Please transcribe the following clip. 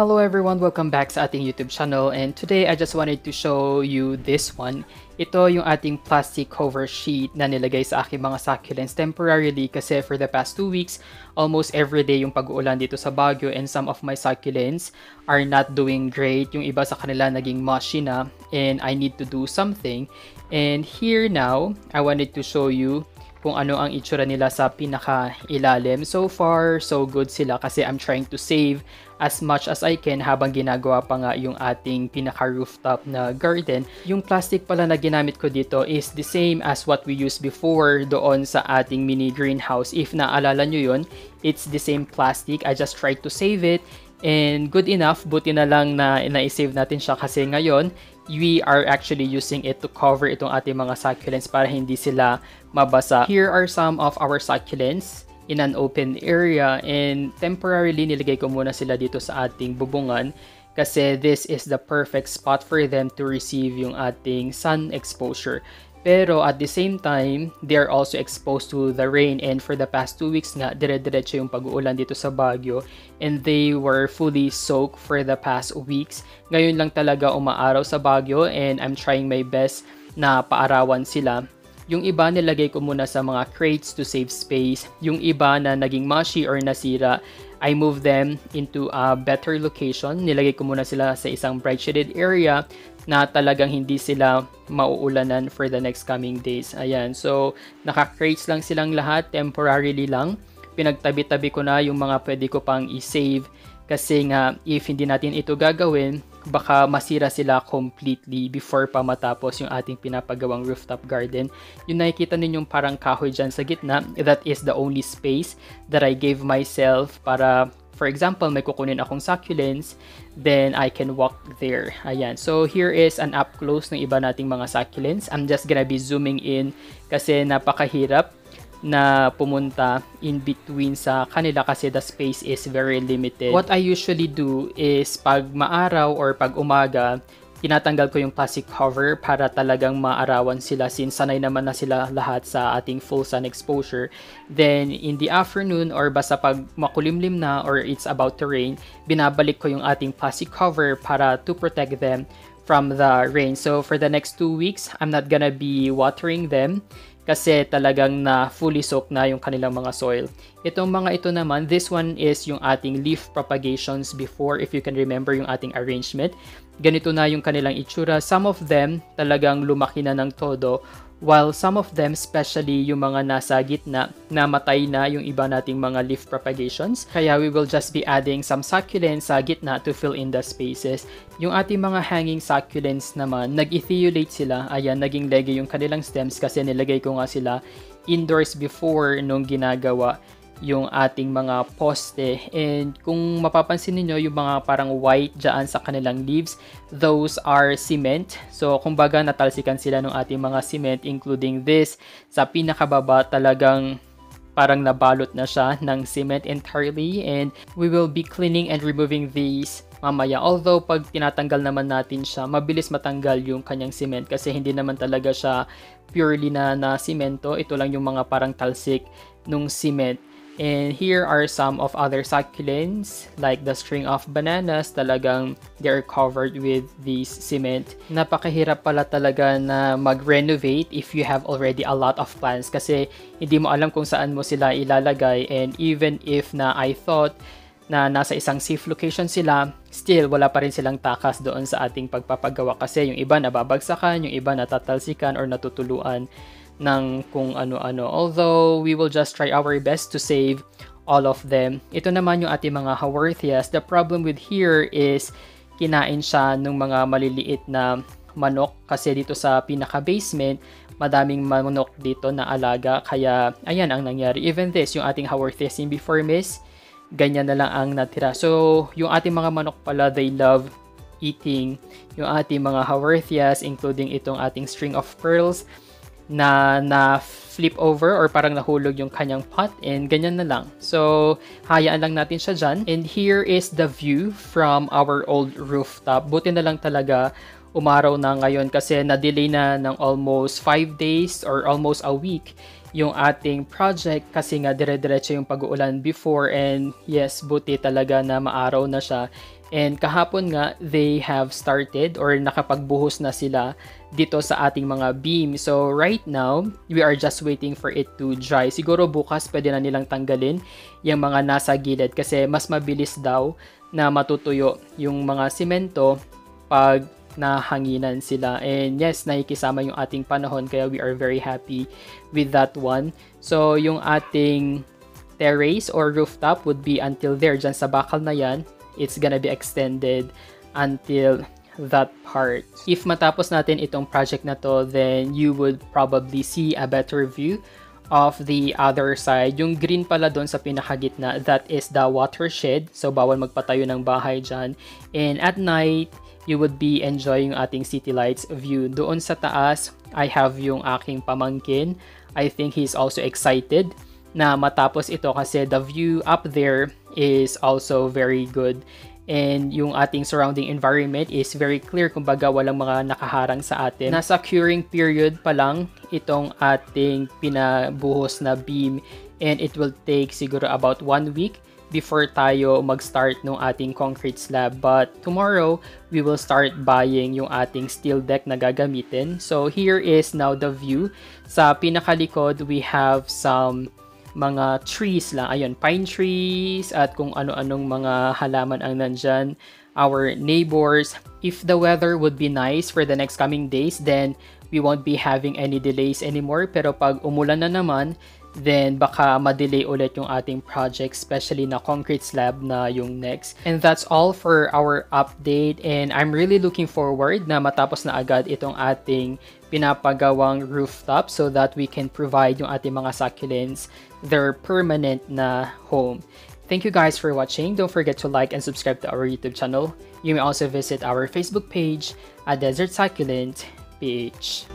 Hello everyone, welcome back sa ating YouTube channel, and today I just wanted to show you this one. Ito yung ating plastic cover sheet na nilagay sa aking mga succulents temporarily kasi for the past 2 weeks, almost everyday yung pag-uulan dito sa Baguio and some of my succulents are not doing great. Yung iba sa kanila naging mushy na and I need to do something. And here now, I wanted to show you kung ano ang itsura nila sa pinaka-ilalim. So far, so good sila kasi I'm trying to save as much as I can habang ginagawa pa nga yung ating pinaka-rooftop na garden. Yung plastic pala na ginamit ko dito is the same as what we used before doon sa ating mini greenhouse. If naalala nyo yun, it's the same plastic. I just tried to save it and good enough. Buti na lang na na-save natin siya kasi ngayon, we are actually using it to cover itong ating mga succulents para hindi sila mabasa. Here are some of our succulents in an open area and temporarily nilagay ko muna sila dito sa ating bubungan kasi this is the perfect spot for them to receive yung ating sun exposure. Pero at the same time, they are also exposed to the rain and for the past 2 weeks nga, dire-diretso yung pag-uulan dito sa Baguio and they were fully soaked for the past weeks. Ngayon lang talaga umaaraw sa Baguio and I'm trying my best na paarawan sila. Yung iba nilagay ko muna sa mga crates to save space. Yung iba na naging mushy or nasira, I moved them into a better location. Nilagay ko muna sila sa isang bright shaded area na talagang hindi sila mauulanan for the next coming days. Ayan, so naka-crates lang silang lahat, temporarily lang. Pinagtabi-tabi ko na yung mga pwede ko pang i-save kasi nga if hindi natin ito gagawin, baka masira sila completely before pa matapos yung ating pinapagawang rooftop garden. Yung nakikita ninyong parang kahoy dyan sa gitna, that is the only space that I gave myself para, for example, may kukunin akong succulents, then I can walk there. Ayan. So here is an up close ng iba nating mga succulents. I'm just gonna be zooming in kasi napakahirap na pumunta in between sa kanila kasi the space is very limited. What I usually do is pag maaraw or pag umaga, tinatanggal ko yung plastic cover para talagang maarawan sila since sanay naman na sila lahat sa ating full sun exposure. Then in the afternoon or basta pag makulimlim na or it's about to rain, binabalik ko yung ating plastic cover para to protect them from the rain. So for the next 2 weeks, I'm not gonna be watering them kasi talagang na fully soaked na yung kanilang mga soil. Itong mga ito naman, this one is yung ating leaf propagations before, if you can remember yung ating arrangement. Ganito na yung kanilang itsura. Some of them talagang lumaki na ng todo, while some of them, especially yung mga nasa gitna, namatay na yung iba nating mga leaf propagations. Kaya we will just be adding some succulents sa gitna to fill in the spaces. Yung ating mga hanging succulents naman, nag-ethiolate sila. Ayan, naging leggy yung kanilang stems kasi nilagay ko nga sila indoors before nung ginagawa yung ating mga poste. And kung mapapansin niyo yung mga parang white dyan sa kanilang leaves, those are cement. So kumbaga natalsikan sila ng ating mga cement, including this. Sa pinakababa talagang parang nabalot na siya ng cement entirely, and we will be cleaning and removing these mamaya. Although pag tinatanggal naman natin siya, mabilis matanggal yung kanyang cement kasi hindi naman talaga siya purely na semento. Ito lang yung mga parang talsik nung cement. And here are some of other succulents like the string of bananas. Talagang they're covered with this cement. Napakahirap pala talaga na mag-renovate if you have already a lot of plants kasi hindi mo alam kung saan mo sila ilalagay, and even if na I thought na nasa isang safe location sila, still wala pa rin silang takas doon sa ating pagpapagawa kasi yung iba nababagsakan, yung iba natatalsikan or natutuluan ng kung ano-ano. Although we will just try our best to save all of them. Ito naman yung ating mga haworthias. The problem with here is kinain siya ng mga maliliit na manok kasi dito sa pinaka-basement madaming manok dito na alaga, kaya ayan ang nangyari. Even this, yung ating haworthias in before miss, ganyan na lang ang natira. So yung ating mga manok pala, they love eating yung ating mga haworthias, including itong ating string of pearls na flip over or parang nahulog yung kanyang pot, and ganyan na lang. So, hayaan lang natin siya dyan. And here is the view from our old rooftop. Buti na lang talaga umaraw na ngayon kasi na-delay na ng almost 5 days or almost a week yung ating project kasi nga dire-diretso yung pag-uulan before, and yes, buti talaga na maaraw na siya. And kahapon nga, they have started or nakapagbuhos na sila dito sa ating mga beam. So right now, we are just waiting for it to dry. Siguro bukas pwede na nilang tanggalin yung mga nasa gilid kasi mas mabilis daw na matutuyo yung mga simento pag nahanginan sila. And yes, nakikisama yung ating panahon kaya we are very happy with that one. So yung ating terrace or rooftop would be until there, dyan sa bakal na yan. It's gonna be extended until that part. If matapos natin itong project na to, then you would probably see a better view of the other side. Yung green pala doon sa pinakagitna, that is the watershed. So bawal magpatayo ng bahay dyan. And at night, you would be enjoying ating city lights view. Doon sa taas, I have yung aking pamangkin. I think he's also excited na matapos ito kasi the view up there is also very good. And yung ating surrounding environment is very clear, kumbaga walang mga nakaharang sa atin. Nasa curing period pa lang itong ating pinabuhos na beam, and it will take siguro about 1 week before tayo mag-start ng ating concrete slab. But tomorrow, we will start buying yung ating steel deck na gagamitin. So here is now the view. Sa pinakalikod, we have some mga trees lang. Ayun, pine trees at kung ano-anong mga halaman ang nandyan. Our neighbors. If the weather would be nice for the next coming days, then we won't be having any delays anymore. Pero pag umulan na naman, then baka ma-delay ulit yung ating project, especially na concrete slab na yung next. And that's all for our update, and I'm really looking forward na matapos na agad itong ating pinapagawang rooftop so that we can provide yung ating mga succulents their permanent na home. Thank you guys for watching. Don't forget to like and subscribe to our YouTube channel. You may also visit our Facebook page at Desert Succulent PH.